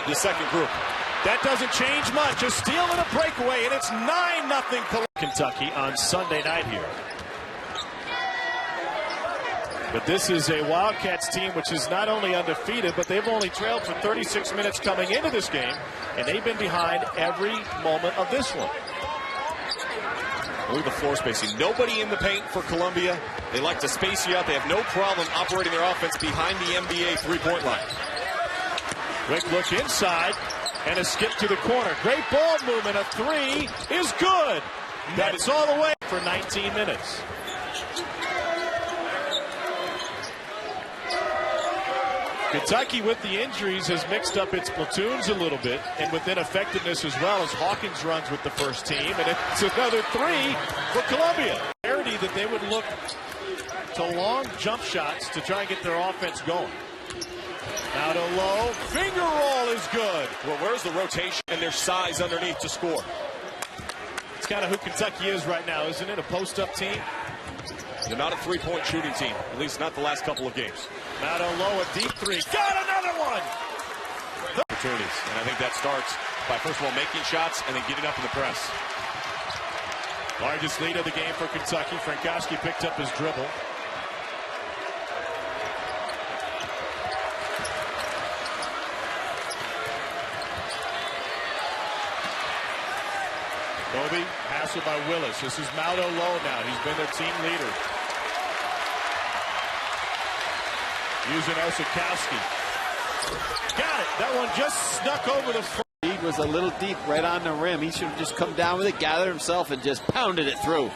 the second group. That doesn't change much. A steal and a breakaway, and it's 9-0 Kentucky on Sunday night here. But this is a Wildcats team which is not only undefeated, but they've only trailed for 36 minutes coming into this game, and they've been behind every moment of this one. Look at the floor spacing. Nobody in the paint for Columbia. They like to space you out. They have no problem operating their offense behind the NBA three-point line. Quick look inside and a skip to the corner. Great ball movement. A three is good. That's all the way for 19 minutes. Kentucky, with the injuries, has mixed up its platoons a little bit, and with ineffectiveness as well, as Hawkins runs with the first team, and it's another three for Columbia. That they would look to long jump shots to try and get their offense going. Maodo low, finger roll is good. Well, where's the rotation and their size underneath to score? It's kind of who Kentucky is right now, isn't it? A post-up team. They're not a three-point shooting team, at least not the last couple of games. Maodo low, a deep three. Got another one! Opportunities, and I think that starts by, first of all, making shots and then getting up in the press. Largest lead of the game for Kentucky. Frankowski picked up his dribble. Kobe, hassled by Willis. This is Maodo low now. He's been their team leader. Using Osakowski. Got it. That one just snuck over the front. He was a little deep right on the rim. He should have just come down with it, gathered himself, and just pounded it through.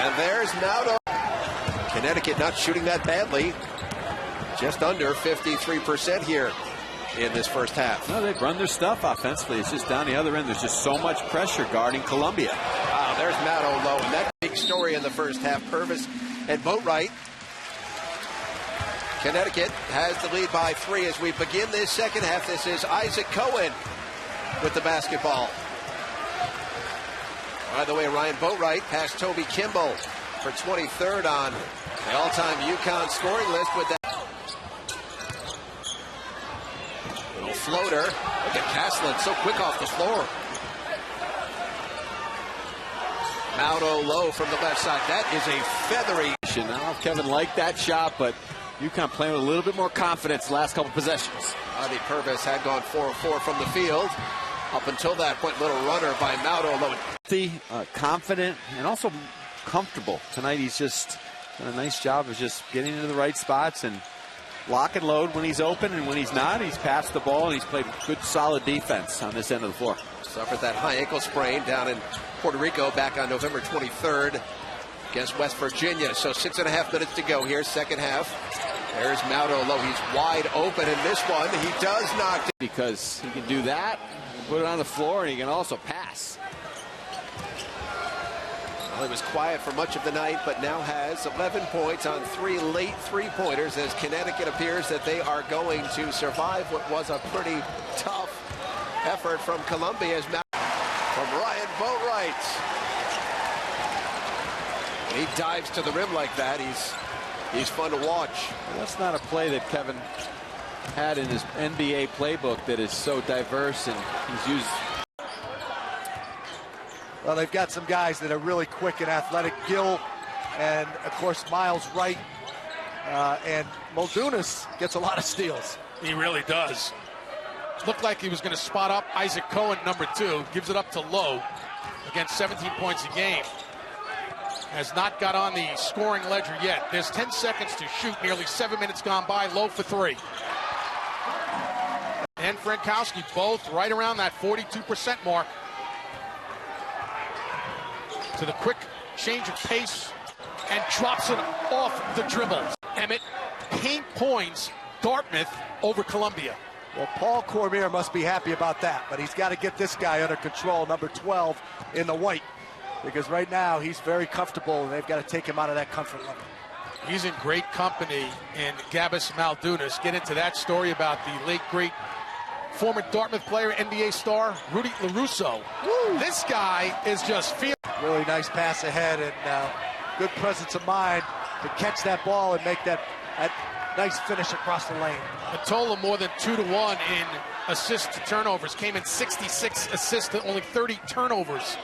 And there's Maodo. Connecticut not shooting that badly. Just under 53% here in this first half. No, they've run their stuff offensively. It's just down the other end. There's just so much pressure guarding Columbia. Wow, there's Maodo low. And that big story in the first half. Purvis and Boatwright. Connecticut has the lead by 3 as we begin this second half. This is Isaac Cohen with the basketball. By the way, Ryan Boatwright passed Toby Kimball for 23rd on the all-time UConn scoring list with that. Little floater. Look at Caslin, so quick off the floor. Maodo low from the left side. That is a feathery. I don't know if Kevin liked that shot, but UConn playing with a little bit more confidence the last couple possessions. Adi Purvis had gone 4 of 4 from the field. Up until that point, little runner by Maodo low. Confident and also comfortable. Tonight he's just done a nice job of just getting into the right spots and lock and load when he's open, and when he's not, he's passed the ball and he's played good solid defense on this end of the floor. Suffered that high ankle sprain down in Puerto Rico back on November 23rd against West Virginia. So 6.5 minutes to go here, second half. There's Maodo low. He's wide open in this one. He does knock it. Because he can do that, put it on the floor, and he can also pass. Well, he was quiet for much of the night, but now has 11 points on 3 late three-pointers as Connecticut appears that they are going to survive what was a pretty tough effort from Columbia's from Ryan Boatwright. He dives to the rim like that. He's fun to watch. Well, that's not a play that Kevin had in his NBA playbook that is so diverse, and he's used. Well, they've got some guys that are really quick and athletic. Gill and, of course, Miles Wright. And Muldunas gets a lot of steals. He really does. Looked like he was going to spot up Isaac Cohen, number 2. Gives it up to Lowe. Against 17 points a game. Has not got on the scoring ledger yet. There's 10 seconds to shoot. Nearly 7 minutes gone by. Lowe for 3. And Frankowski both right around that 42% mark. To the quick change of pace and drops it off the dribble. Emmett paint points Dartmouth over Columbia. Well, Paul Cormier must be happy about that, but he's got to get this guy under control, number 12 in the white, because right now he's very comfortable and they've got to take him out of that comfort level. He's in great company in Gabus Muldunas. Get into that story about the late, great former Dartmouth player, NBA star, Rudy LaRusso. Woo. This guy is just feeling. Really nice pass ahead and good presence of mind to catch that ball and make that That nice finish across the lane. Matola more than 2-to-1 in assists to turnovers. Came in 66 assists to only 30 turnovers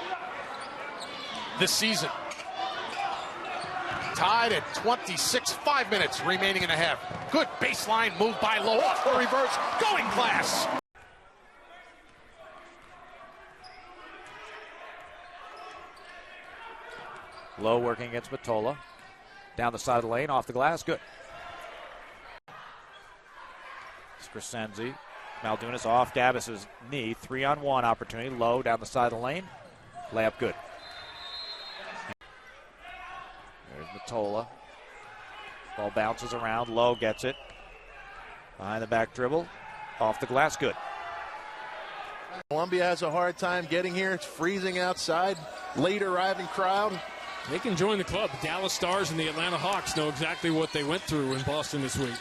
this season. Tied at 26, 5 minutes remaining in the half. Good baseline move by Lowe, off the reverse, going glass. Lowe working against Matola. Down the side of the lane, off the glass, good. Crescenzi. Maldunas off Davis's knee. 3-on-1 opportunity. Lowe down the side of the lane. Layup good. There's Matola. Ball bounces around. Lowe gets it. Behind the back dribble. Off the glass, good. Columbia has a hard time getting here. It's freezing outside. Late arriving crowd. They can join the club. The Dallas Stars and the Atlanta Hawks know exactly what they went through in Boston this week.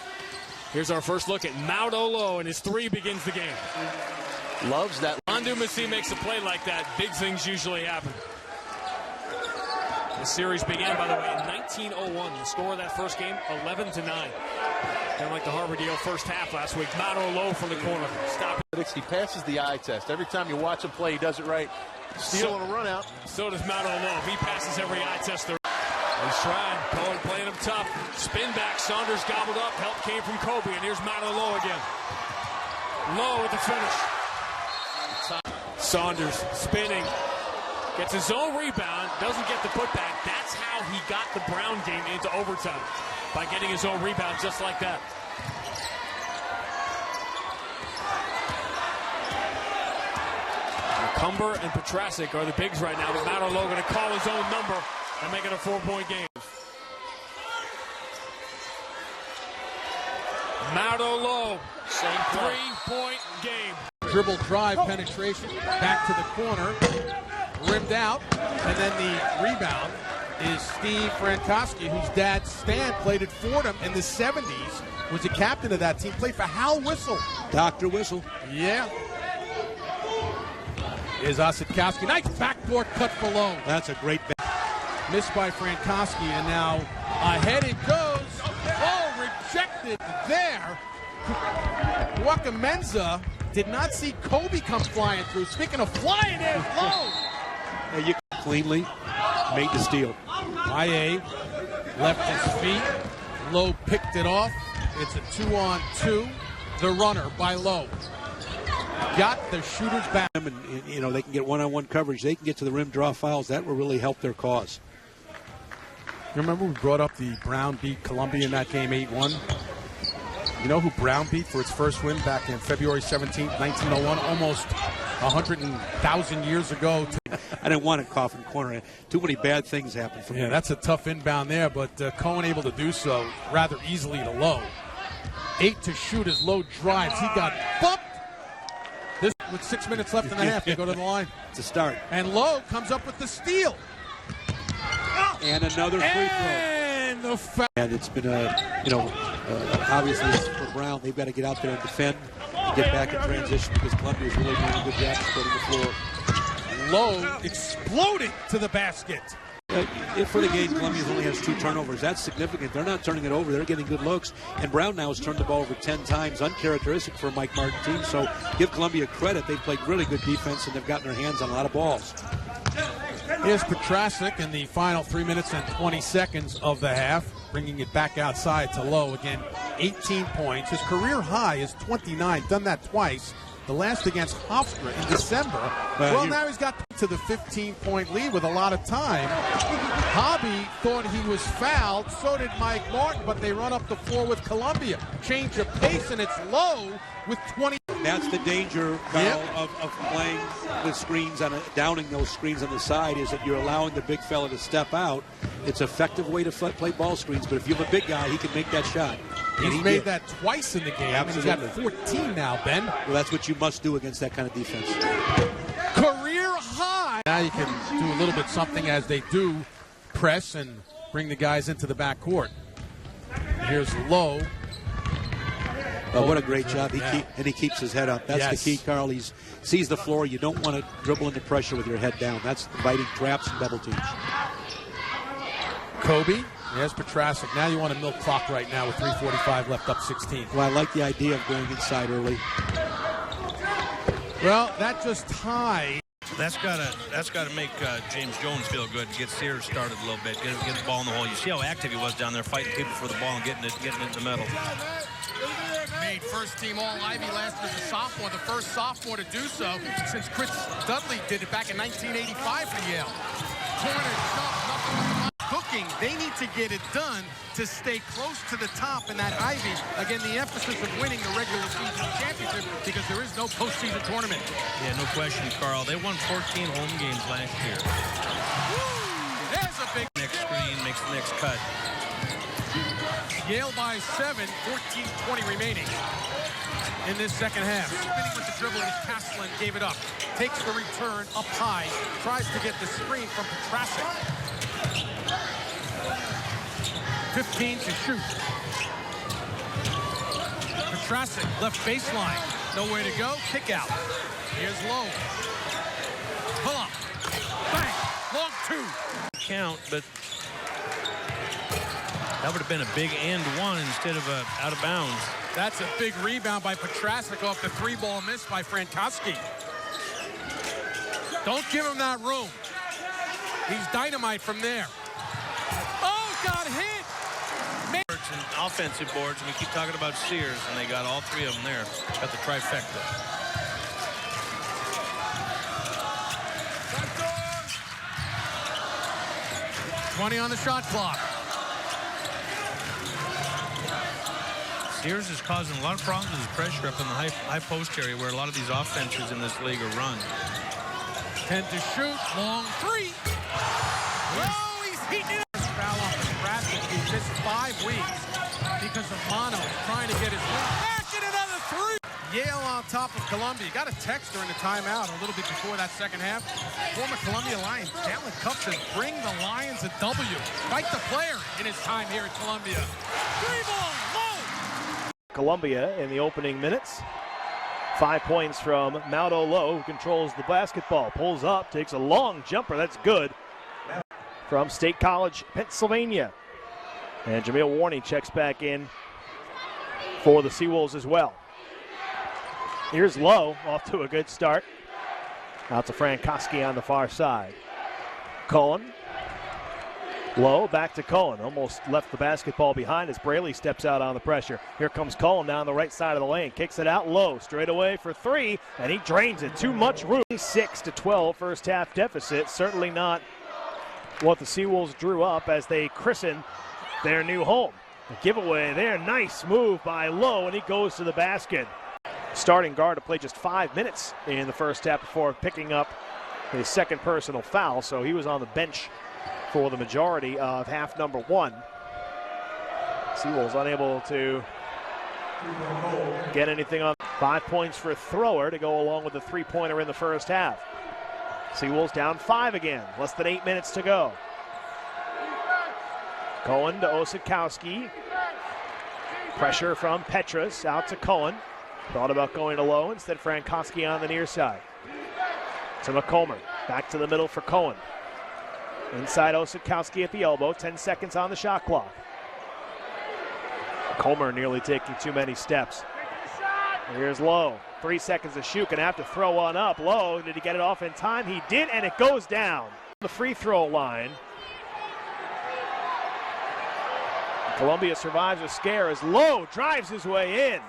Here's our first look at Maodo Lowe, and his three begins the game. Loves that. Maodo makes a play like that. Big things usually happen. The series began, by the way, in 1901. The score of that first game, 11-9. Kind of like the Harvard Yale first half last week. Maodo Lowe from the corner. Stop it. He passes the eye test. Every time you watch him play, he does it right. Steal on a run out. So does Maodo Lowe. He passes every eye test there. He's trying. Cohen playing him tough. Spin back. Saunders gobbled up. Help came from Kobe. And here's Maodo Lowe again. Lowe with the finish. Saunders spinning. Gets his own rebound. Doesn't get the putback. That's how he got the Brown game into overtime. By getting his own rebound just like that. Cumber and Petrasic are the bigs right now. But Maodo Lowe going to call his own number and make it a 4-point game. Maodo Lowe, same 3-point game. Dribble drive penetration back to the corner, rimmed out, and then the rebound is Steve Frankowski, whose dad Stan played at Fordham in the 70s, was the captain of that team, played for Hal Whistle. Dr. Whistle. Yeah. Is Ossetkowski. Nice backboard cut for Lowe. That's a great Missed by Frankowski, and now ahead it goes. Oh, rejected there. Waka-Menza did not see Kobe come flying through. Speaking of flying in, Lowe. You cleanly made the steal. Baye left his feet. Lowe picked it off. It's a 2-on-2. The runner by Lowe. Got the shooters back. And, you know, they can get one-on-one coverage. They can get to the rim, draw fouls. That will really help their cause. You remember we brought up the Brown beat Columbia in that game 8-1? You know who Brown beat for its first win back in February 17th, 1901? Almost 100,000 years ago. I didn't want a coffin corner. Too many bad things happened from there. That's a tough inbound there, but Cohen able to do so rather easily to Lowe. 8 to shoot as Lowe drives. He got bumped. This with 6 minutes left in the half, they go to the line. It's a start. And Lowe comes up with the steal. And another free throw. And it's been obviously for Brown, they've got to get out there and defend and get back in transition because Columbia's really doing a good job spreading the floor. Lowe exploding to the basket. For the game, Columbia only has 2 turnovers. That's significant. They're not turning it over. They're getting good looks. And Brown now has turned the ball over 10 times, uncharacteristic for a Mike Martin team. So give Columbia credit. They've played really good defense, and they've gotten their hands on a lot of balls. Here's Petrasic in the final 3 minutes and 20 seconds of the half, bringing it back outside to Lowe. Again, 18 points. His career high is 29. Done that twice. The last against Hofstra in December. Well, now he's got to the 15-point lead with a lot of time. Hobby thought he was fouled. So did Mike Martin, but they run up the floor with Columbia. Change of pace, and it's Lowe with 20. That's the danger, Kyle, of playing with screens, downing those screens on the side, is that you're allowing the big fella to step out. It's an effective way to play ball screens, but if you have a big guy, he can make that shot. He's made that twice in the game. Absolutely. He's got 14 now, Ben. Well, that's what you must do against that kind of defense. Career high. Now you can do a little bit something as they do press and bring the guys into the backcourt. Here's Lowe. Oh, what a great job. He keeps his head up. That's the key, Carl. He sees the floor. You don't want to dribble into pressure with your head down. That's inviting traps and double teams. Kobe There's Petrasic. Now you want to milk clock right now with 3:45 left, up 16. Well, I like the idea of going inside early. Well, that just tied. That's gotta make James Jones feel good. Get Sears started a little bit. Get the ball in the hole. You see how active he was down there, fighting people for the ball and getting it in the middle. Made first team All-Ivy last year as a sophomore, the first sophomore to do so since Chris Dudley did it back in 1985 for Yale. Corner jump, nothing cooking. They need to get it done to stay close to the top in that Ivy. Again, the emphasis of winning the regular season championship because there is no postseason tournament. Yeah, no question, Carl. They won 14 home games last year. Woo! There's a big next screen, makes the next cut. Yale by 7, 14:20 remaining in this second half. Spinning with the dribble is Caslin, gave it up. Takes the return up high, tries to get the screen from Petrasic. 15 to shoot. Petrasic, left baseline. Nowhere to go, kick out. Here's Lowe. Pull up. Bang! Long two. Count, but that would have been a big and one instead of a out of bounds. That's a big rebound by Petrasic off the 3-ball miss by Frankowski. Don't give him that room. He's dynamite from there. Oh, got hit! And offensive boards, and we keep talking about Sears, and they got all three of them there. Got the trifecta. $20 on the shot clock. Sears is causing a lot of problems with his pressure up in the high post area where a lot of these offenses in this league are run. 10 to shoot, long three. Oh, he's heating it. Foul off Nebraska. He missed 5 weeks because of Maodo trying to get his win. Back in another three. Yale on top of Columbia. Got a text during the timeout a little bit before that second half. Former Columbia Lion Galen Cup says, bring the Lions a W. Fight the player in his time here at Columbia. 3-ball, Lowe. Columbia in the opening minutes. 5 points from Maodo Lowe, who controls the basketball. Pulls up, takes a long jumper. That's good. From State College, Pennsylvania. And Jameel Warney checks back in for the Seawolves as well. Here's Lowe, off to a good start. Out to Frankowski on the far side. Cohen. Lowe, back to Cohen. Almost left the basketball behind as Braley steps out on the pressure. Here comes Cohen down the right side of the lane. Kicks it out low, straight away for 3, and he drains it. Too much room. 6-12 first half deficit. Certainly not what the Seawolves drew up as they christen their new home. The giveaway there. Nice move by Lowe, and he goes to the basket. Starting guard to play just 5 minutes in the first half before picking up his second personal foul, so he was on the bench for the majority of half number 1. Seawolves unable to get anything on. 5 points for Thrower to go along with the 3-pointer in the first half. Seawolves down 5 again. Less than 8 minutes to go. Cohen to Osikowski. Pressure from Petras out to Cohen. Thought about going to Lowe. Instead, Frankowski on the near side. To McComber. Back to the middle for Cohen. Inside Osikowski at the elbow. 10 seconds on the shot clock. Comer nearly taking too many steps. Here's Lowe. 3 seconds to shoot. Gonna have to throw one up. Lowe, did he get it off in time? He did, and it goes down. The free throw line. Columbia survives a scare as Lowe drives his way in.